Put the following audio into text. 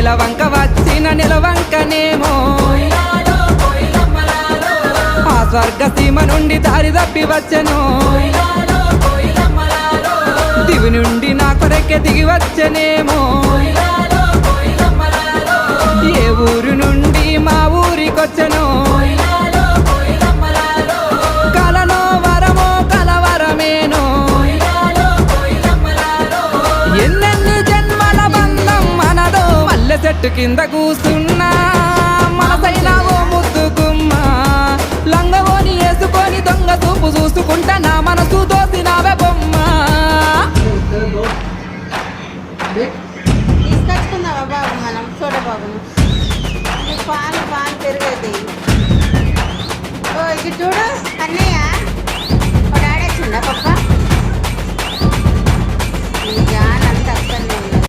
నెలవంక వచ్చిన నెలవంకనేమో ఆ స్వర్గ సీమ నుండి దారి తప్పి వచ్చెను దివి నుండి నా కొరకే దిగి వచ్చెనేమో ఏ ఊరు నుండి మా ఊరికొచ్చెను కలలో వరమో కలవరమేనో ఎన్నెన్ని జన్మల బంధం మనదో మల్లె చెట్టు కింద కూసున్నా మనసైనా ఓ ముద్దుకుమ్మ లంగవోని వేసుకొని దొంగ చూపు చూసుకుంటా నా మనసు దోసినావే బొమ్మ. తీసుకొచ్చుకుందామా బాబు మనం చూడబాబును పాలు పెరుగైతే ఓ ఇది చూడు అన్నయ్య డాడీ వచ్చిందా పప్ప జాన్ అంత అక్కడనే